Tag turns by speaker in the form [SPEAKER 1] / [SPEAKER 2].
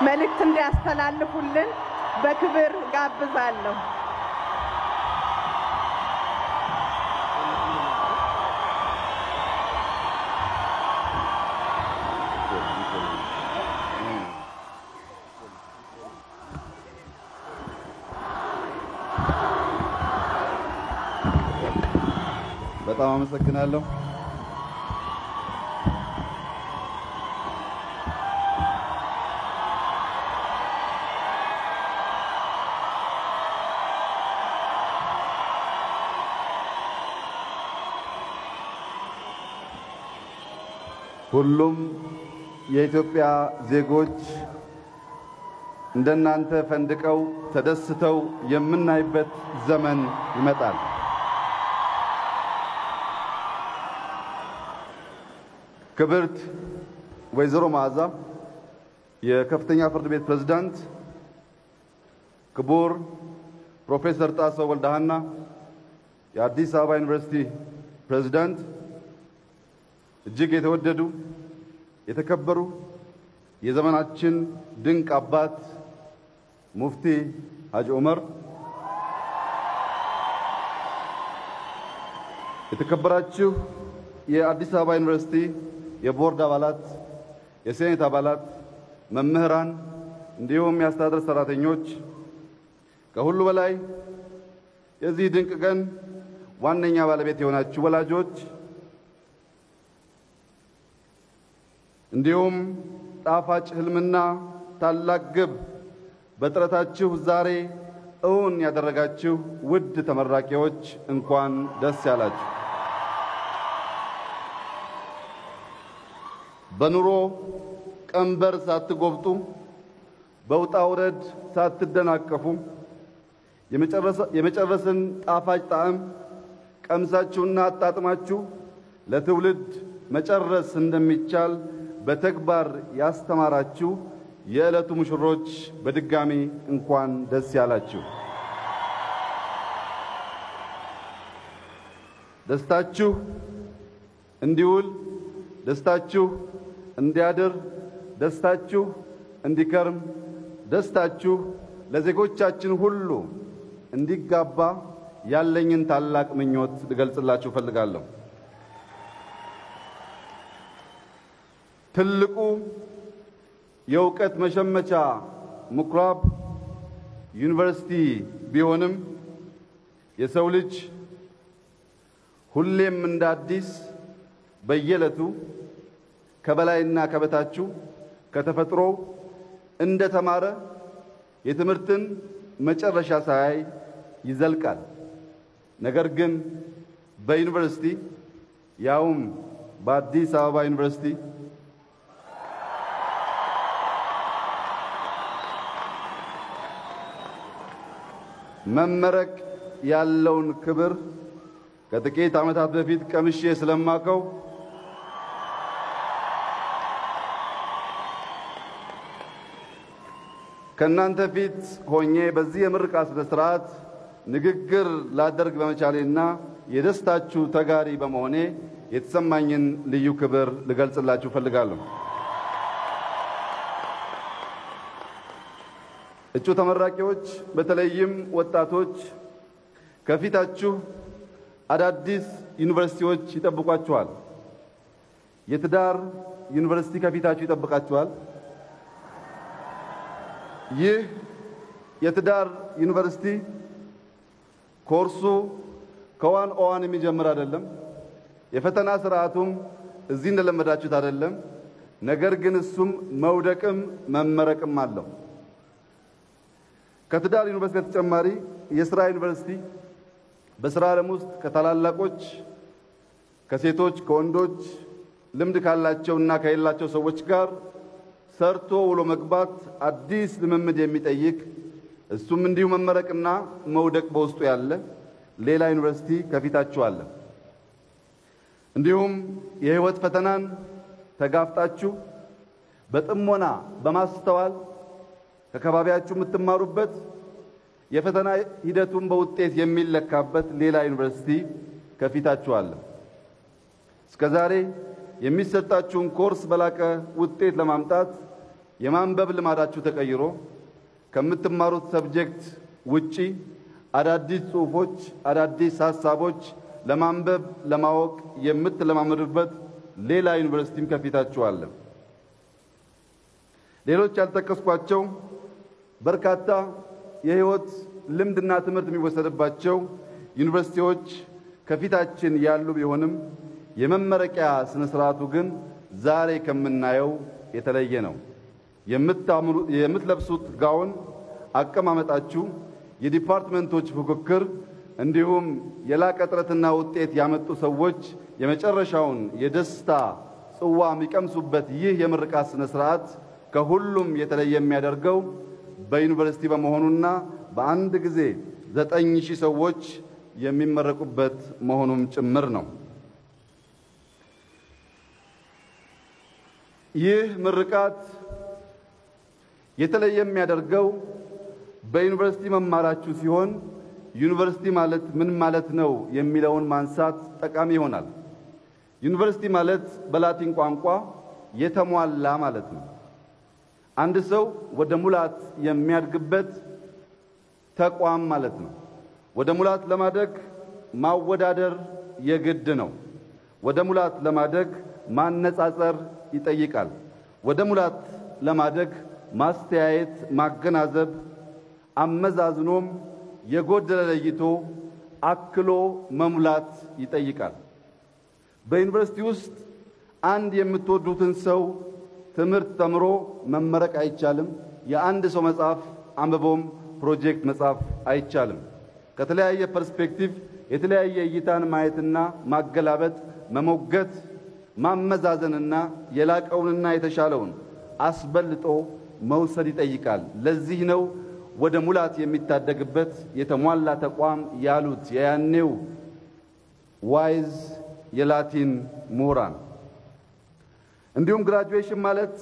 [SPEAKER 1] መልእክት እንዲያስተላልፉልን በክብር ጋብዛለሁ።
[SPEAKER 2] በጣም አመሰግናለሁ። ሁሉም የኢትዮጵያ ዜጎች እንደናንተ ፈንድቀው ተደስተው የምናይበት ዘመን ይመጣል። ክብርት ወይዘሮ መዓዛ የከፍተኛ ፍርድ ቤት ፕሬዝዳንት፣ ክቡር ፕሮፌሰር ጣሰው ወልደሃና የአዲስ አበባ ዩኒቨርሲቲ ፕሬዝዳንት፣ እጅግ የተወደዱ የተከበሩ የዘመናችን ድንቅ አባት ሙፍቲ ሀጂ ዑመር፣ የተከበራችሁ የአዲስ አበባ ዩኒቨርሲቲ የቦርድ አባላት፣ የሴኔት አባላት፣ መምህራን እንዲሁም የአስተዳደር ሰራተኞች፣ ከሁሉ በላይ የዚህ ድንቅ ቀን ዋነኛ ባለቤት የሆናችሁ ወላጆች፣ እንዲሁም ጣፋጭ ህልምና ታላቅ ግብ በጥረታችሁ ዛሬ እውን ያደረጋችሁ ውድ ተመራቂዎች እንኳን ደስ ያላችሁ። በኑሮ ቀንበር ሳትጎብጡ በውጣ ውረድ ሳትደናቀፉ የመጨረስን ጣፋጭ ጣዕም ቀምሳችሁና አጣጥማችሁ ለትውልድ መጨረስ እንደሚቻል በተግባር ያስተማራችሁ የዕለቱ ሙሽሮች በድጋሚ እንኳን ደስ ያላችሁ። ደስታችሁ እንዲውል፣ ደስታችሁ እንዲያድር፣ ደስታችሁ እንዲከርም፣ ደስታችሁ ለዜጎቻችን ሁሉ እንዲጋባ ያለኝን ታላቅ ምኞት ልገልጽላችሁ ፈልጋለሁ። ትልቁ የእውቀት መሸመቻ ምኩራብ ዩኒቨርሲቲ ቢሆንም የሰው ልጅ ሁሌም እንደ አዲስ በየዕለቱ ከበላይና ከበታቹ ከተፈጥሮ እንደተማረ የትምህርትን መጨረሻ ሳያይ ይዘልቃል። ነገር ግን በዩኒቨርሲቲ ያውም በአዲስ አበባ ዩኒቨርሲቲ መመረቅ ያለውን ክብር ከጥቂት ዓመታት በፊት ቀምሼ ስለማቀው ከናንተ ፊት ሆኜ በዚህ የምርቃት ስነ ስርዓት ንግግር ላደርግ በመቻሌና የደስታችሁ ተጋሪ በመሆኔ የተሰማኝን ልዩ ክብር ልገልጽላችሁ ፈልጋለሁ። እጩ ተመራቂዎች በተለይም ወጣቶች ከፊታችሁ አዳዲስ ዩኒቨርሲቲዎች ይጠብቋችኋል። የትዳር ዩኒቨርሲቲ ከፊታችሁ ይጠብቃችኋል። ይህ የትዳር ዩኒቨርሲቲ ኮርሱ ከዋን ኦዋን የሚጀምር አይደለም። የፈተና ስርዓቱም እዚህ እንደለመዳችሁት አይደለም። ነገር ግን እሱም መውደቅም መመረቅም አለው። ከትዳር ዩኒቨርሲቲ በተጨማሪ የሥራ ዩኒቨርሲቲ በሥራ ዓለም ውስጥ ከታላላቆች ከሴቶች ከወንዶች ልምድ ካላቸውና ከሌላቸው ሰዎች ጋር ሰርቶ ውሎ መግባት አዲስ ልምምድ የሚጠይቅ እሱም እንዲሁ መመረቅና መውደቅ በውስጡ ያለ ሌላ ዩኒቨርሲቲ ከፊታችሁ አለ። እንዲሁም የህይወት ፈተናን ተጋፍጣችሁ በጥሞና በማስተዋል ከከባቢያችሁ የምትማሩበት የፈተና ሂደቱን በውጤት የሚለካበት ሌላ ዩኒቨርሲቲ ከፊታችሁ አለ። እስከዛሬ የሚሰጣችሁን ኮርስ በላቀ ውጤት ለማምጣት የማንበብ ልማዳችሁ ተቀይሮ ከምትማሩት ሰብጀክት ውጪ አዳዲስ ጽሑፎች፣ አዳዲስ ሐሳቦች ለማንበብ ለማወቅ የምትለማመዱበት ሌላ ዩኒቨርሲቲም ከፊታችሁ አለ። ሌሎች ያልተጠቀስኳቸው በርካታ የህይወት ልምድና ትምህርት የሚወሰድባቸው ዩኒቨርሲቲዎች ከፊታችን ያሉ ቢሆንም የመመረቂያ ስነ ስርዓቱ ግን ዛሬ ከምናየው የተለየ ነው። የምትለብሱት ጋውን፣ አቀማመጣችሁ፣ የዲፓርትመንቶች ፉክክር እንዲሁም የላቀ ጥረትና ውጤት ያመጡ ሰዎች የመጨረሻውን የደስታ ጽዋ የሚቀምሱበት ይህ የምርቃት ስነ ስርዓት ከሁሉም የተለየ የሚያደርገው በዩኒቨርሲቲ በመሆኑና በአንድ ጊዜ 9000 ሰዎች የሚመረቁበት መሆኑም ጭምር ነው። ይህ ምርቃት የተለየ የሚያደርገው በዩኒቨርሲቲ መማራችሁ ሲሆን ዩኒቨርሲቲ ማለት ምን ማለት ነው የሚለውን ማንሳት ጠቃሚ ይሆናል። ዩኒቨርሲቲ ማለት በላቲን ቋንቋ የተሟላ ማለት ነው። አንድ ሰው ወደ ሙላት የሚያድግበት ተቋም ማለት ነው። ወደ ሙላት ለማደግ ማወዳደር የግድ ነው። ወደ ሙላት ለማደግ ማነጻጸር ይጠይቃል። ወደ ሙላት ለማደግ ማስተያየት፣ ማገናዘብ፣ አመዛዝኖም የጎደለ ለይቶ አክሎ መሙላት ይጠይቃል። በዩኒቨርሲቲ ውስጥ አንድ የምትወዱትን ሰው ትምህርት ተምሮ መመረቅ አይቻልም። የአንድ ሰው መጽሐፍ አንብቦም ፕሮጀክት መጻፍ አይቻልም። ከተለያየ ፐርስፔክቲቭ የተለያየ እይታን ማየትና ማገላበጥ፣ መሞገት፣ ማመዛዘንና የላቀውንና የተሻለውን አስበልጦ መውሰድ ይጠይቃል። ለዚህ ነው ወደ ሙላት የሚታደግበት የተሟላ ተቋም ያሉት የያኔው ዋይዝ የላቲን ምሁራን። እንዲሁም ግራጁዌሽን ማለት